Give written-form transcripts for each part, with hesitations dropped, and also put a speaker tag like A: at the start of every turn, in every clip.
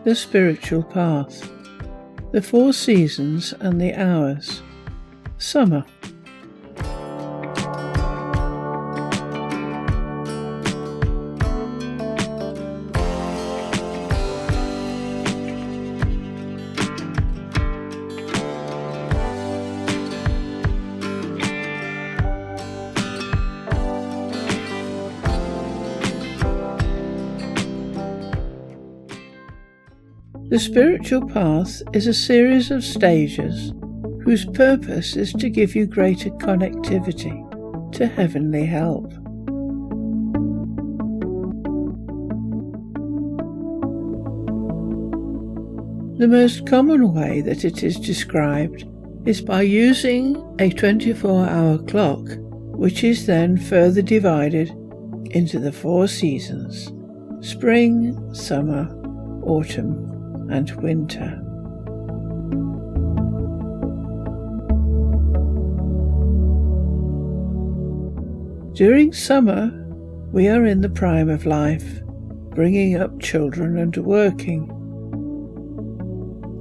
A: The spiritual path. The 4 seasons and the hours. Summer. The spiritual path is a series of stages whose purpose is to give you greater connectivity to heavenly help. The most common way that it is described is by using a 24-hour clock, which is then further divided into the 4 seasons: spring, summer, autumn, and winter. During summer, we are in the prime of life, bringing up children and working.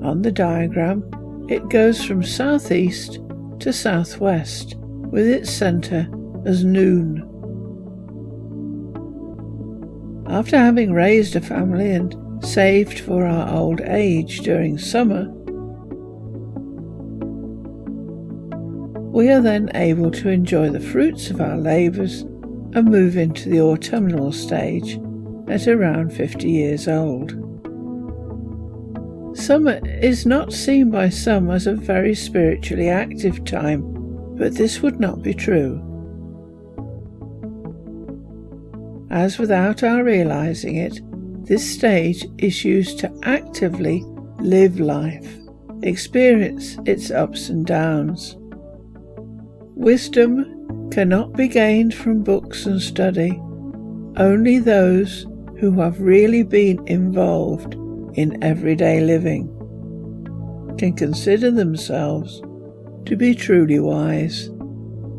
A: On the diagram, it goes from southeast to southwest, with its centre as noon. After having raised a family and saved for our old age during summer, we are then able to enjoy the fruits of our labours and move into the autumnal stage at around 50 years old. Summer is not seen by some as a very spiritually active time, but this would not be true. As without our realising it, this stage is used to actively live life, experience its ups and downs. Wisdom cannot be gained from books and study. Only those who have really been involved in everyday living can consider themselves to be truly wise,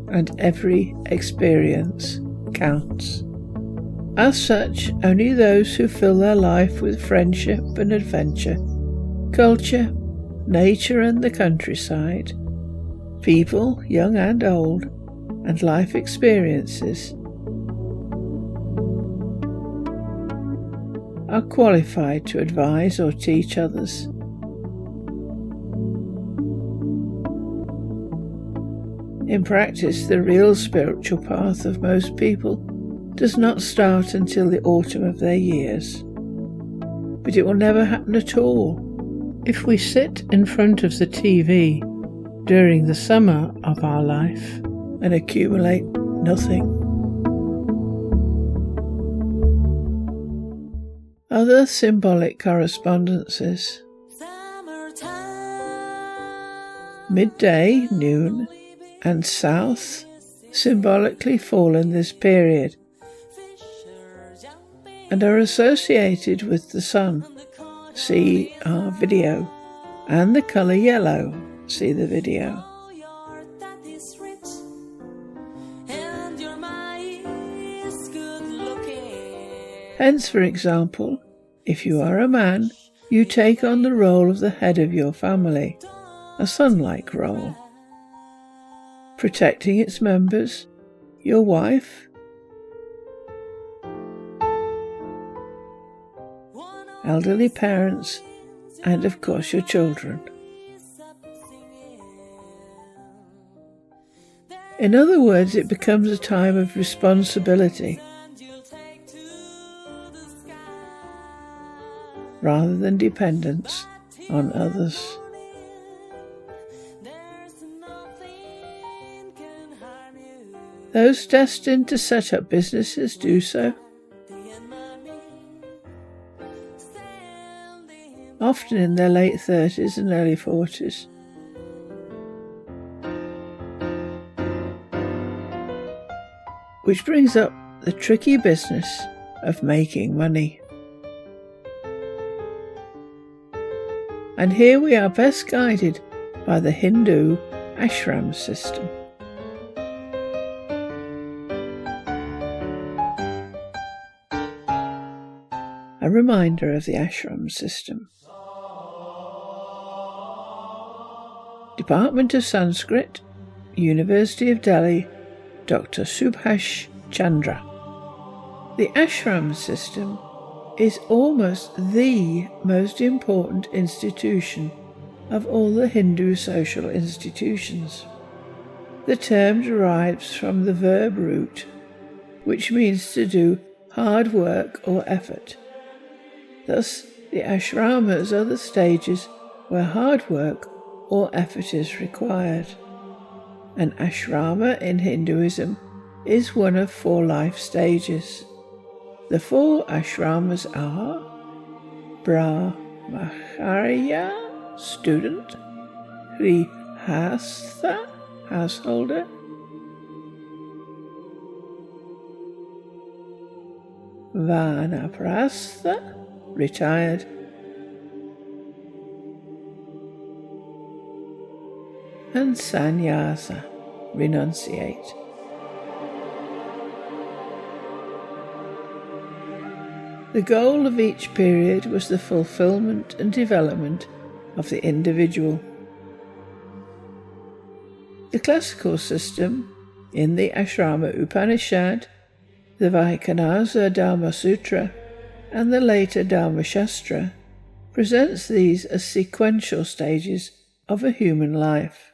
A: and every experience counts. As such, only those who fill their life with friendship and adventure, culture, nature and the countryside, people young and old, and life experiences are qualified to advise or teach others. In practice, the real spiritual path of most people does not start until the autumn of their years. But it will never happen at all. If we sit in front of the TV during the summer of our life and accumulate nothing. Other symbolic correspondences. Midday, noon, and south symbolically fall in this period and are associated with the sun, see our video, and the colour yellow, see the video. Hence, for example, if you are a man, you take on the role of the head of your family, a son-like role, protecting its members, your wife, elderly parents, and of course your children. In other words, it becomes a time of responsibility rather than dependence on others. Those destined to set up businesses do so, often in their late 30s and early 40s. Which brings up the tricky business of making money. And here we are best guided by the Hindu ashram system. A reminder of the ashram system. Department of Sanskrit, University of Delhi, Dr. Subhash Chandra. The ashram system is almost the most important institution of all the Hindu social institutions. The term derives from the verb root, which means to do hard work or effort. Thus, the ashramas are the stages where hard work or effort is required. An ashrama in Hinduism is one of 4 life stages. The 4 ashramas are Brahmacharya, student; Grihastha, householder; Vanaprastha, retired; and Sannyasa, renunciate. The goal of each period was the fulfillment and development of the individual. The classical system in the Ashrama Upanishad, the Vaikhanasa Dharma Sutra, and the later Dharma Shastra presents these as sequential stages of a human life.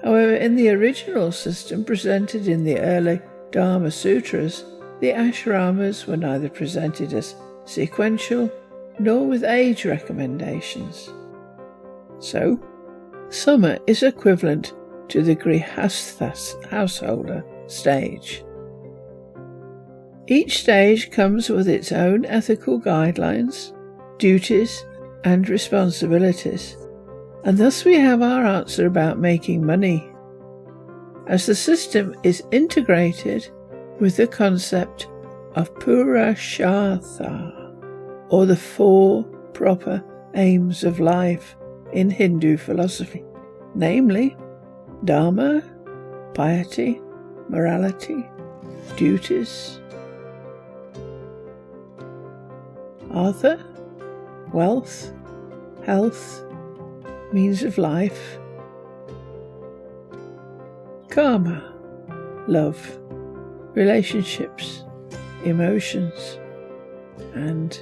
A: However, in the original system presented in the early Dharma Sutras, the ashramas were neither presented as sequential nor with age recommendations. So, summer is equivalent to the Grihastha householder stage. Each stage comes with its own ethical guidelines, duties, and responsibilities, and thus we have our answer about making money, as the system is integrated with the concept of Purushartha, or the 4 proper aims of life in Hindu philosophy, namely Dharma, piety, morality, duties; Artha, wealth, health, means of life; Karma, love, relationships, emotions; and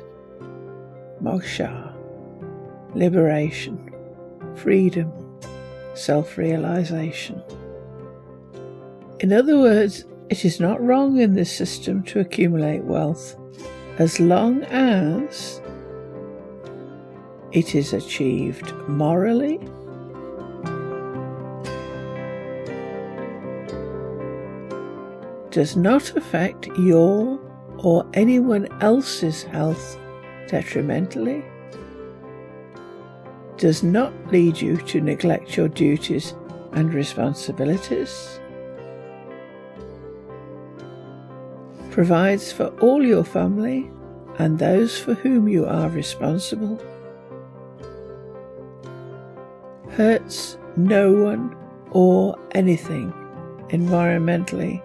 A: moksha, liberation, freedom, self-realization. In other words, it is not wrong in this system to accumulate wealth, as long as it is achieved morally, does not affect your or anyone else's health detrimentally, does not lead you to neglect your duties and responsibilities, provides for all your family and those for whom you are responsible, hurts no one or anything environmentally,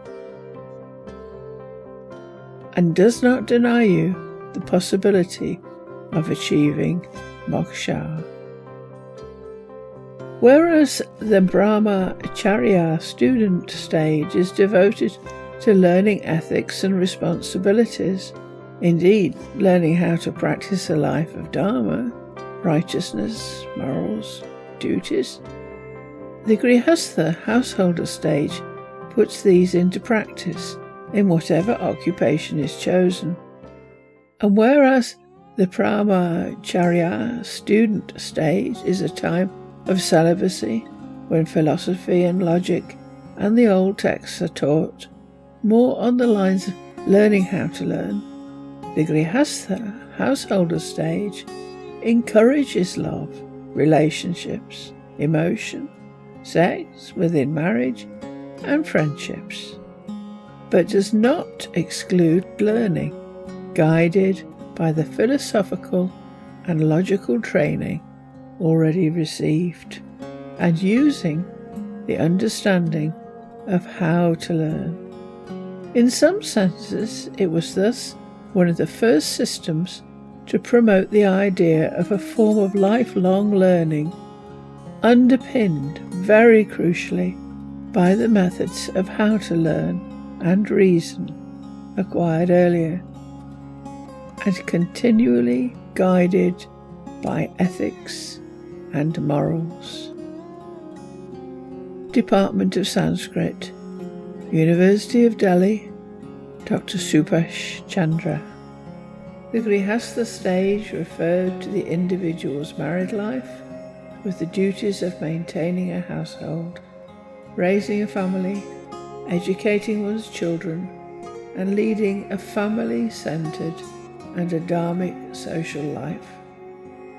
A: and does not deny you the possibility of achieving moksha. Whereas the Brahmacharya student stage is devoted to learning ethics and responsibilities, indeed learning how to practice a life of dharma, righteousness, morals, duties, the Grihastha householder stage puts these into practice in whatever occupation is chosen. And whereas the Brahmacharya student stage is a time of celibacy, when philosophy and logic and the old texts are taught, more on the lines of learning how to learn, the Grihastha householder stage encourages love, relationships, emotion, sex within marriage, and friendships, but does not exclude learning, guided by the philosophical and logical training already received, and using the understanding of how to learn. In some senses, it was thus one of the first systems to promote the idea of a form of lifelong learning, underpinned very crucially by the methods of how to learn and reason acquired earlier, and continually guided by ethics and morals. Department of Sanskrit, University of Delhi, Dr. Subhash Chandra. The Grihastha stage referred to the individual's married life with the duties of maintaining a household, raising a family, educating one's children, and leading a family-centered and a dharmic social life.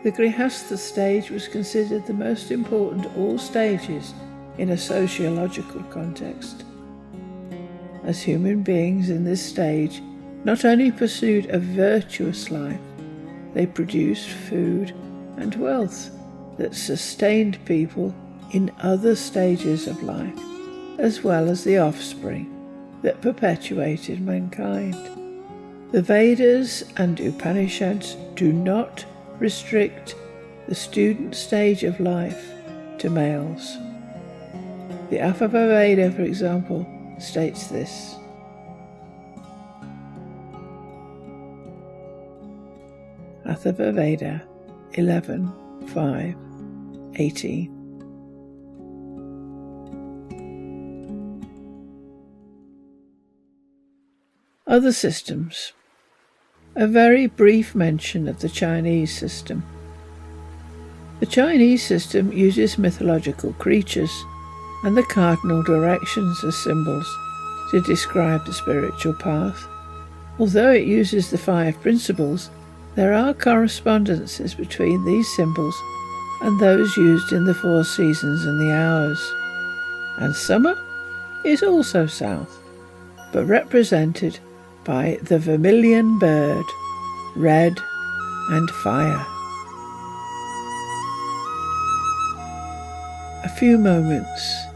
A: The Grihastha stage was considered the most important of all stages in a sociological context, as human beings in this stage not only pursued a virtuous life, they produced food and wealth that sustained people in other stages of life, as well as the offspring that perpetuated mankind. The Vedas and Upanishads do not restrict the student stage of life to males. The Atharva Veda, for example, states this. Atharva Veda 11:5-18. Other systems. A very brief mention of the Chinese system. The Chinese system uses mythological creatures and the cardinal directions as symbols to describe the spiritual path. Although it uses the 5 principles, there are correspondences between these symbols and those used in the 4 seasons and the hours. And summer is also south, but represented by the vermilion bird, red and fire. A few moments,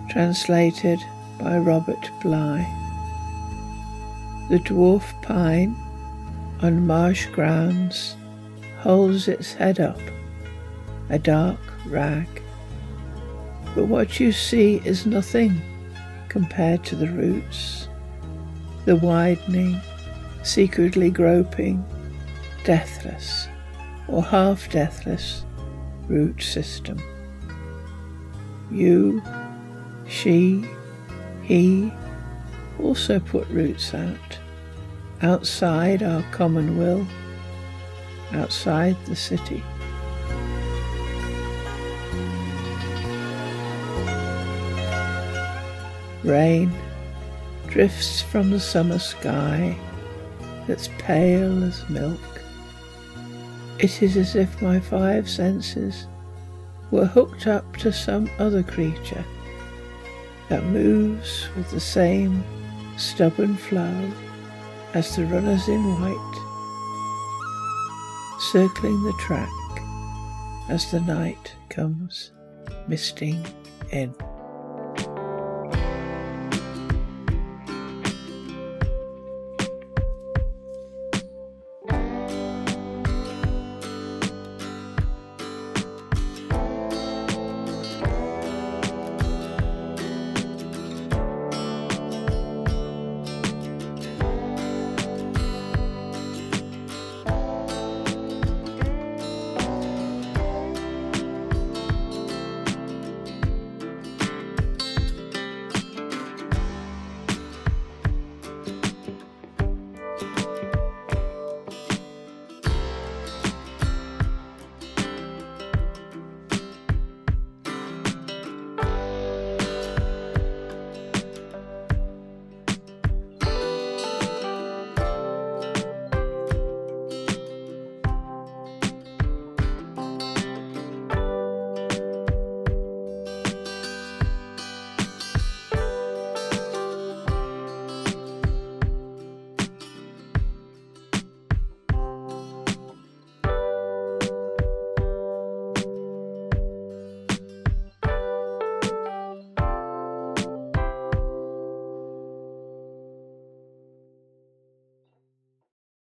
A: translated by Robert Bly. The dwarf pine on marsh grounds holds its head up, a dark rag. But what you see is nothing compared to the roots, the widening, secretly groping, deathless or half-deathless root system. You, she, he also put roots out, outside our common will, outside the city. Rain drifts from the summer sky that's pale as milk. It is as if my 5 senses were hooked up to some other creature that moves with the same stubborn flow as the runners in white, circling the track as the night comes misting in.